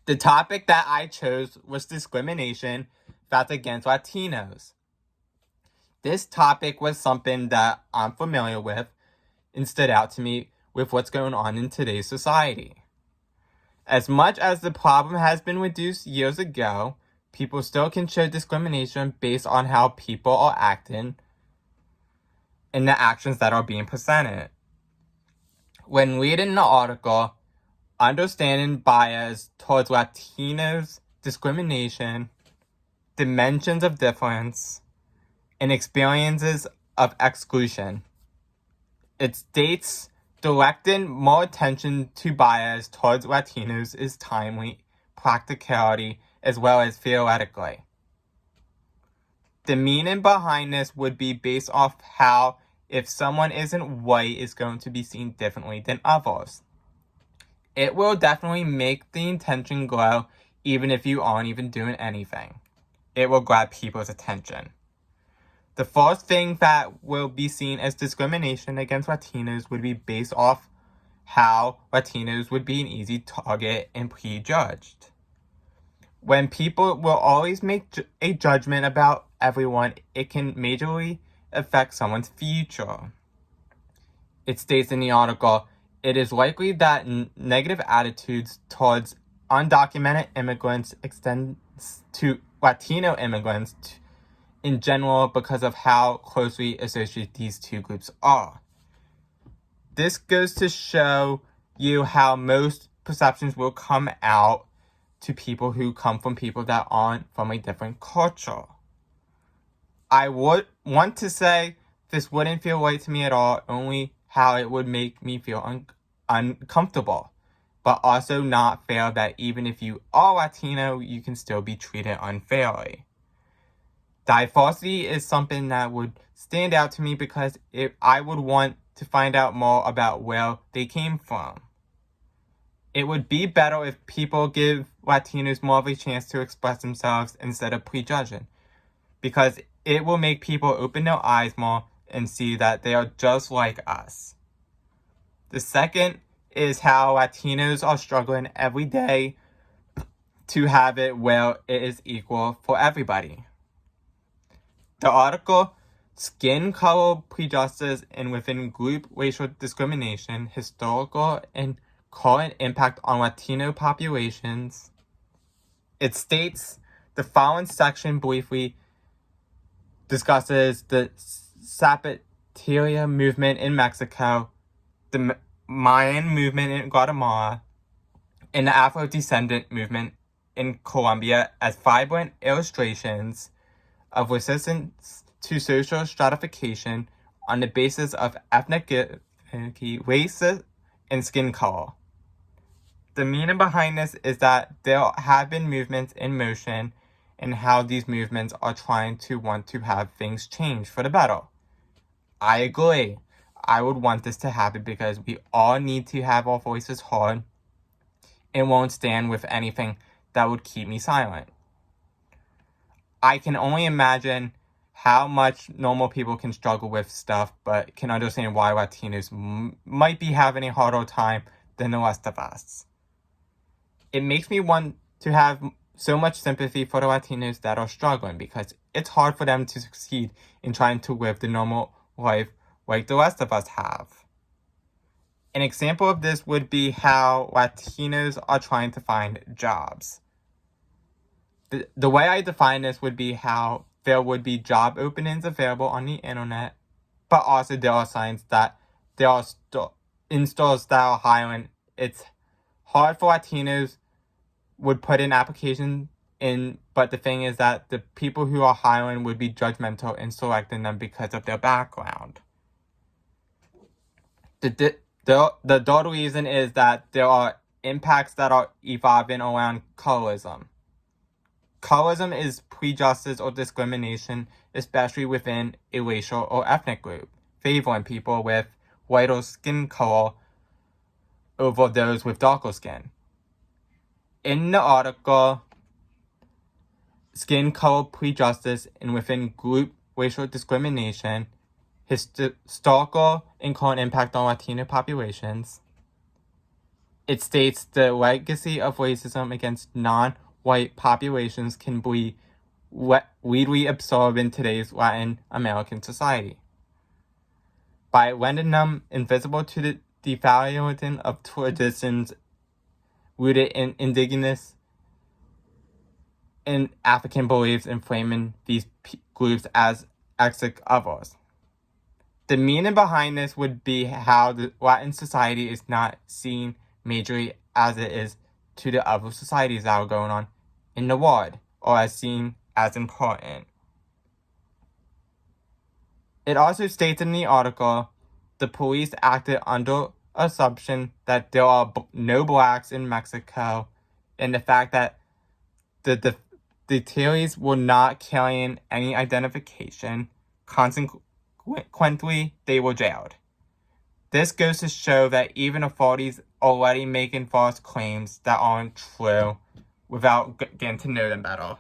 The topic that I chose was discrimination felt against Latinos. This topic was something that I'm familiar with and stood out to me with what's going on in today's society. As much as the problem has been reduced years ago, people still can show discrimination based on how people are acting and the actions that are being presented. When reading the article, understanding bias towards Latinos, discrimination, dimensions of difference, and experiences of exclusion, it states directing more attention to bias towards Latinos is timely, practicality, as well as theoretically. The meaning behind this would be based off how if someone isn't white is going to be seen differently than others. It will definitely make the intention glow even if you aren't even doing anything. It will grab people's attention. The first thing that will be seen as discrimination against Latinos would be based off how Latinos would be an easy target and prejudged. When people will always make a judgment about everyone, it can majorly affect someone's future. It states in the article, it is likely that negative attitudes towards undocumented immigrants extends to Latino immigrants in general because of how closely associated these two groups are. This goes to show you how most perceptions will come out to people who come from people that aren't from a different culture. I would want to say this wouldn't feel right to me at all, only how it would make me feel uncomfortable, but also not fair that even if you are Latino, you can still be treated unfairly. Diversity is something that would stand out to me because I would want to find out more about where they came from. It would be better if people give Latinos more of a chance to express themselves instead of prejudging, because it will make people open their eyes more and see that they are just like us. The second is how Latinos are struggling every day to have it where it is equal for everybody. The article, Skin Color Prejudice and Within Group Racial Discrimination, Historical and Current Impact on Latino Populations. It states the following section briefly discusses the Zapateria movement in Mexico, the Mayan movement in Guatemala, and the Afro-descendant movement in Colombia as vibrant illustrations of resistance to social stratification on the basis of ethnic, race, and skin color. The meaning behind this is that there have been movements in motion and how these movements are trying to want to have things change for the better. I agree. I would want this to happen because we all need to have our voices heard and won't stand with anything that would keep me silent. I can only imagine how much normal people can struggle with stuff, but can understand why Latinos might be having a harder time than the rest of us. It makes me want to have so much sympathy for the Latinos that are struggling because it's hard for them to succeed in trying to live the normal life like the rest of us have. An example of this would be how Latinos are trying to find jobs. The way I define this would be how there would be job openings available on the internet, but also there are signs that there are in stores that are hiring. It's hard for Latinos would put in applications in, but the thing is that the people who are hiring would be judgmental in selecting them because of their background. The third reason is that there are impacts that are evolving around colorism. Colorism is prejudice or discrimination, especially within a racial or ethnic group, favoring people with whiter skin color over those with darker skin. In the article, Skin Color Prejudice and Within Group Racial Discrimination, Historical and Current Impact on Latino Populations, It states the legacy of racism against non-white populations can be widely absorbed in today's Latin American society. By rendering them invisible to the devaluing of traditions rooted in indigenous and African beliefs and framing these groups as exotic others. The meaning behind this would be how the Latin society is not seen majorly as it is to the other societies that are going on in the world, or as seen as important. It also states in the article, the police acted under assumption that there are no blacks in Mexico, and the fact that the detainees were not carrying any identification. Consequently, they were jailed. This goes to show that even authorities are already making false claims that aren't true without getting to know them better.